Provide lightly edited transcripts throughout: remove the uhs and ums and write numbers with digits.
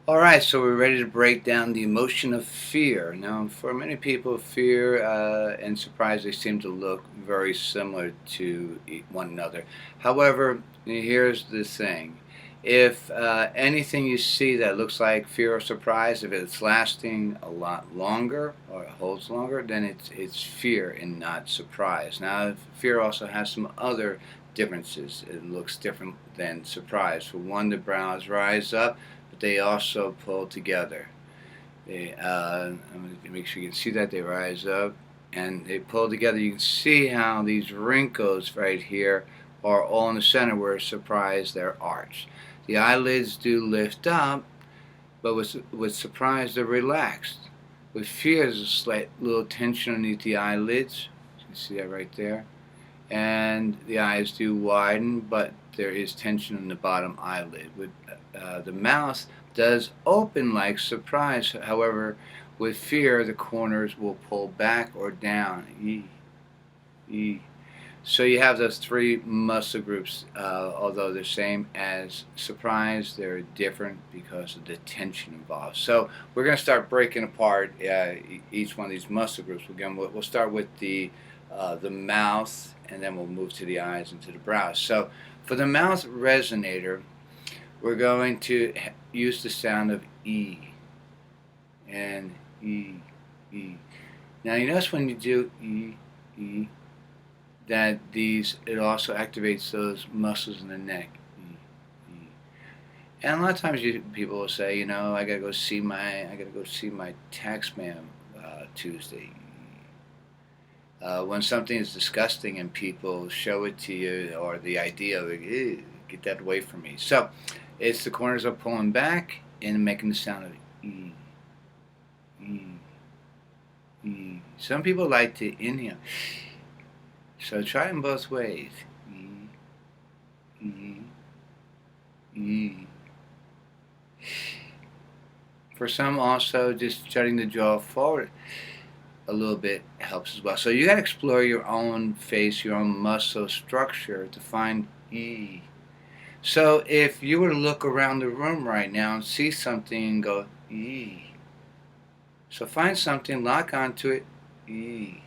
Alright, so we're ready to break down the emotion of fear. Now, for many people, fear and surprise, they seem to look very similar to one another. However, here's the thing. If anything you see that looks like fear or surprise, if it's lasting a lot longer or it holds longer, then it's fear and not surprise. Now, fear also has some other differences. It looks different than surprise. For one, the brows rise up, but they also pull together. I'm going to make sure you can see that they rise up and they pull together. You can see how these wrinkles right here are all in the center where surprise they're arched. The eyelids do lift up, but with surprise they're relaxed. With fear, there's a slight little tension underneath the eyelids. You can see that right there. And the eyes do widen, but there is tension in the bottom eyelid. With the mouth does open like surprise. However, with fear, the corners will pull back or down. So you have those three muscle groups. Although they're same as surprise, they're different because of the tension involved. So we're going to start breaking apart each one of these muscle groups. Again, we'll start with the mouth, and then we'll move to the eyes and to the brows. So for the mouth resonator, we're going to use the sound of E and E, E. Now you notice when you do E, E, that it also activates those muscles in the neck. E, E. And a lot of times people will say, I gotta go see my tax man Tuesday. When something is disgusting and people show it to you, or the idea of it, get that away from me. So it's the corners are pulling back and making the sound of E, E, E. Some people like to inhale. So try them both ways. E, E, E. For some also, just shutting the jaw forward a little bit helps as well. So you got to explore your own face, your own muscle structure to find E. So if you were to look around the room right now and see something and go E. So find something, lock onto it, E.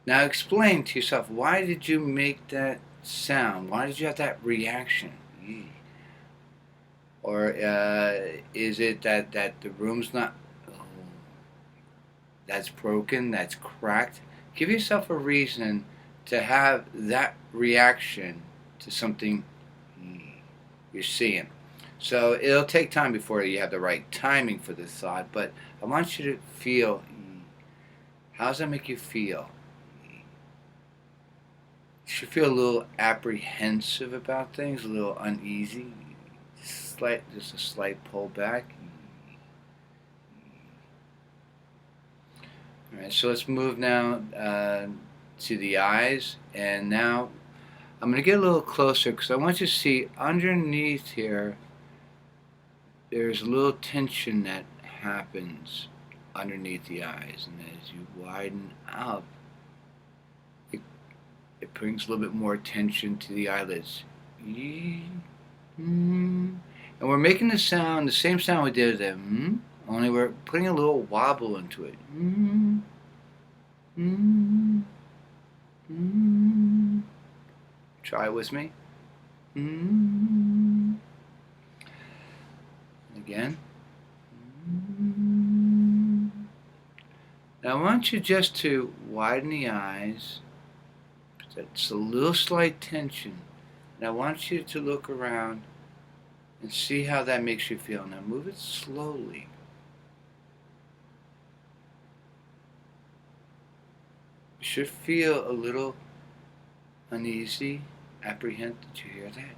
Now explain to yourself, why did you make that sound? Why did you have that reaction? E. Or is it that the room's not, that's broken, that's cracked? Give yourself a reason to have that reaction to something you're seeing. So it'll take time before you have the right timing for this thought, but I want you to feel, how does that make you feel? You should feel a little apprehensive about things, a little uneasy, just a slight pullback. All right, so let's move now to the eyes, and now I'm going to get a little closer because I want you to see underneath here, there's a little tension that happens underneath the eyes, and as you widen out, it brings a little bit more attention to the eyelids. And we're making the sound, the same sound we did there, only we're putting a little wobble into it. Try it with me. Again. Now I want you just to widen the eyes. That's a little slight tension. And I want you to look around and see how that makes you feel. Now move it slowly. You should feel a little uneasy, apprehensive. Did you hear that?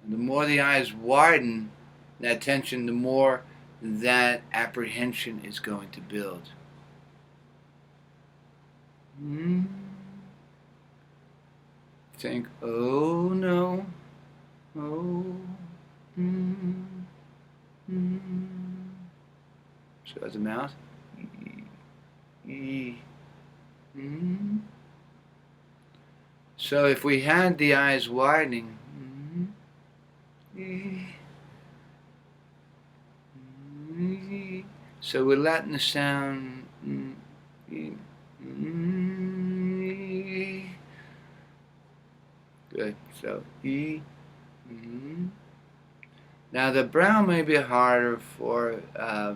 And the more the eyes widen, that tension, the more that apprehension is going to build. Think, oh no, oh, Shut the mouth. So if we had the eyes widening, So we're letting the sound. Good. So E. Now the brow may be harder for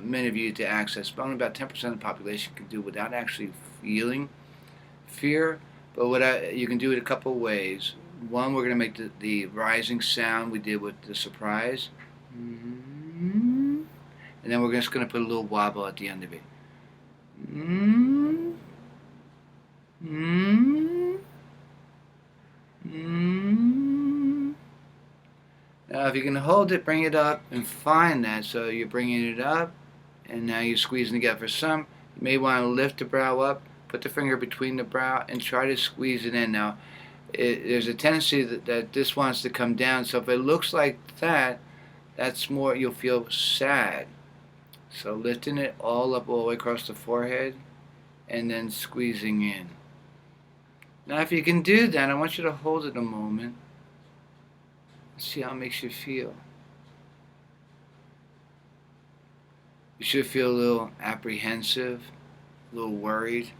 many of you to access, but only about 10% of the population can do without actually feeling fear. But you can do it a couple of ways. One, we're going to make the rising sound we did with the surprise. And then we're just going to put a little wobble at the end of it. Now if you can hold it, bring it up and find that. So you're bringing it up and now you're squeezing together. For some, you may want to lift the brow up, put the finger between the brow and try to squeeze it in. Now there's a tendency that this wants to come down, so if it looks like that, that's more, you'll feel sad. So lifting it all up all the way across the forehead and then squeezing in. Now if you can do that, I want you to hold it a moment. See how it makes you feel. You should feel a little apprehensive, a little worried.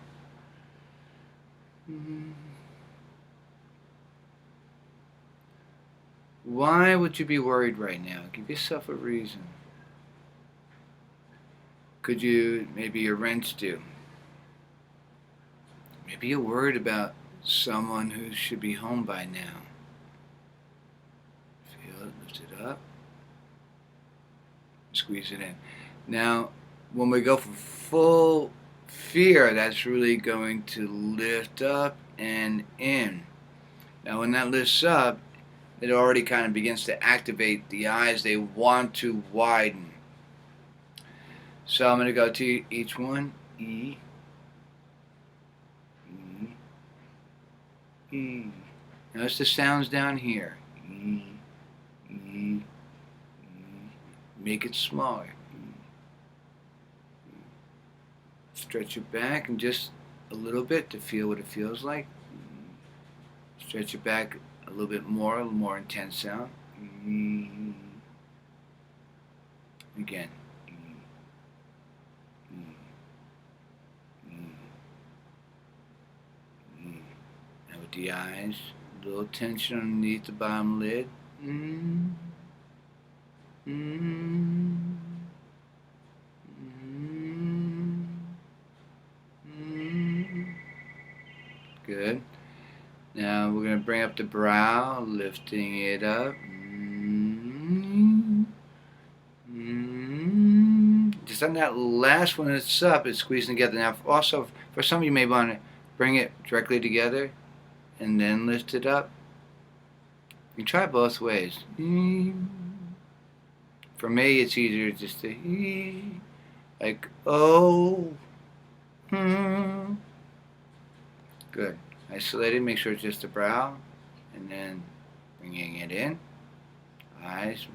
Why would you be worried right now? Give yourself a reason. Could you, maybe your rent's due. Maybe you're worried about someone who should be home by now. Feel it, lift it up. Squeeze it in. Now, when we go for full fear, that's really going to lift up and in. Now, when that lifts up, it already kind of begins to activate the eyes. They want to widen. So I'm going to go to each one. E. E. E. Notice the sounds down here. E. E. E. Make it smaller. Stretch it back and just a little bit to feel what it feels like. Stretch it back a little bit more, a little more intense sound. Again. Now with the eyes, a little tension underneath the bottom lid. Good. Now we're going to bring up the brow, lifting it up. Just on that last one it's up, it's squeezing together. Now also, for some of you may want to bring it directly together and then lift it up. You can try both ways. For me, it's easier just to like, oh. Good. Isolate it, make sure it's just the brow, and then bringing it in. Eyes.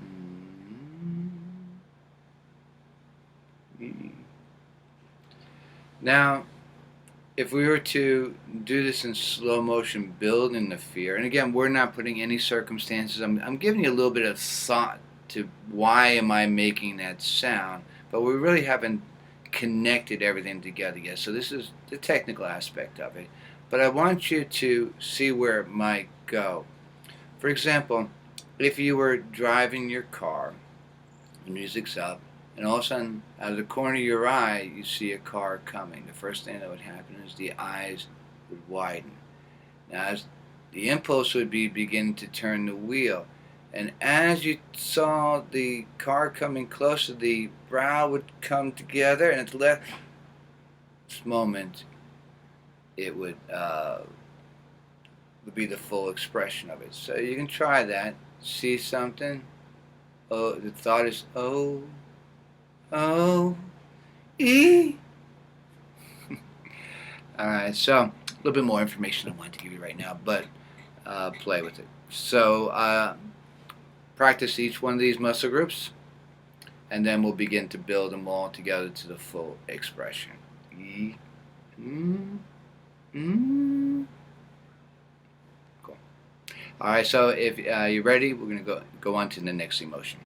Now, if we were to do this in slow motion, building the fear, and again, we're not putting any circumstances, I'm giving you a little bit of thought to why am I making that sound, but we really haven't connected everything together yet. So this is the technical aspect of it. But I want you to see where it might go. For example, if you were driving your car, the music's up, and all of a sudden, out of the corner of your eye, you see a car coming. The first thing that would happen is the eyes would widen. Now, as the impulse would be begin to turn the wheel. And as you saw the car coming closer, the brow would come together, and at the last moment, it would be the full expression of it. So you can try that. See something. Oh, the thought is oh, E. All right. So a little bit more information I wanted to give you right now, but play with it. So practice each one of these muscle groups, and then we'll begin to build them all together to the full expression. E. Cool. All right, so if you're ready, we're going to go on to the next emotion.